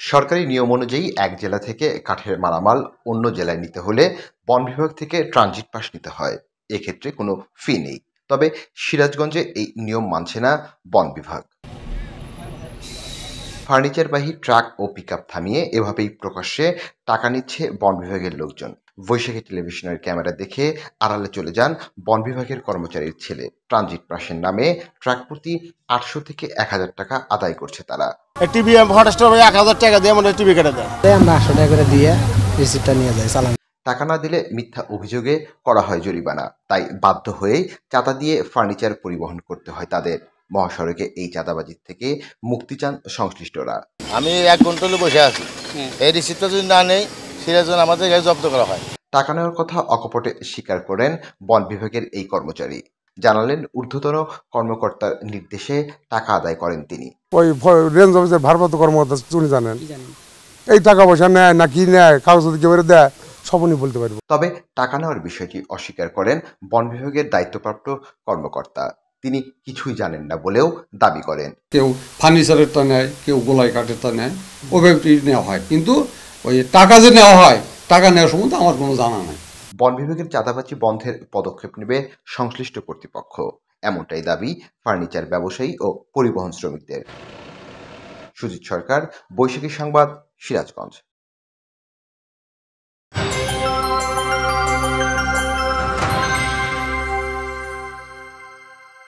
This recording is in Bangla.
সরকারি নিয়ম অনুযায়ী এক জেলা থেকে কাঠের মালামাল অন্য জেলায় নিতে হলে বন বিভাগ থেকে ট্রানজিট পাস নিতে হয়। এক্ষেত্রে কোনো ফি নেই। তবে সিরাজগঞ্জে এই নিয়ম মানছে না বন বিভাগ। ফার্নিচারবাহী ট্রাক ও পিকআপ থামিয়ে এভাবেই প্রকাশ্যে টাকা নিচ্ছে বন বিভাগের লোকজন। বৈশাখী টেলিভিশনের ক্যামেরা দেখে আড়ালে চলে যান বন বিভাগের কর্মচারীর ছেলে। ট্রানজিট পাসের নামে ট্রাক প্রতি 800 থেকে 1000 টাকা আদায় করছে তারা। টিভি হটস্টার 1000 টাকা দিয়ে আমাদের টিভি কেটে দেয়। আমরা 800 টাকা করে দিয়ে রিসিপ্টটা নিয়ে যাই চালান। টাকা না দিলে মিথ্যা অভিযোগে করা হয় জরিমানা। তাই বাধ্য হয়েই চাঁদা দিয়ে ফার্নিচার পরিবহন করতে হয় তাদের। মহাসড়কে এই চাঁদাবাজির থেকে মুক্তি চান সংশ্লিষ্টরা। আমি 1 ঘন্টা হলো বসে আছি, এই রিসিপ্টটা যদি না নেই সিরাজগঞ্জ আমাদের গাড়ি জব্দ করা হয়। টাকা নেওয়ার কথা অকপটে স্বীকার করেন বন বিভাগের এই কর্মচারী। জানালেন ঊর্ধ্বতন কর্মকর্তার নির্দেশে টাকা আদায় করেন তিনি। ওই রেঞ্জ অফিসের ভারপ্রাপ্ত কর্মকর্তা উনি জানেন এই টাকা পয়সা নেয় না কি নেয়, কাগজ কেউ দেয় সব উনি বলতে পারবো। তবে টাকা নেওয়ার বিষয়টি অস্বীকার করেন বন বিভাগের দায়িত্বপ্রাপ্ত কর্মকর্তা। তিনি কিছুই জানেন না বলেও দাবি করেন। কেউ ফার্নিচারেরটা নেয়, কেউ গোলাই কাঠেরটা নেয়, ওইভাবে নেওয়া হয়, কিন্তু ওই টাকা যে নেওয়া হয়, টাকা নেওয়ার সম্বন্ধে আমার কোনো জানা নাই। বন বিভাগের চাঁদাবাজি বন্ধের পদক্ষেপ নেবে সংশ্লিষ্ট কর্তৃপক্ষ, এমনটাই দাবি ফার্নিচার ব্যবসায়ী ও পরিবহন শ্রমিকদের। সুজিত সরকার, বৈশাখী সংবাদ, সিরাজগঞ্জ।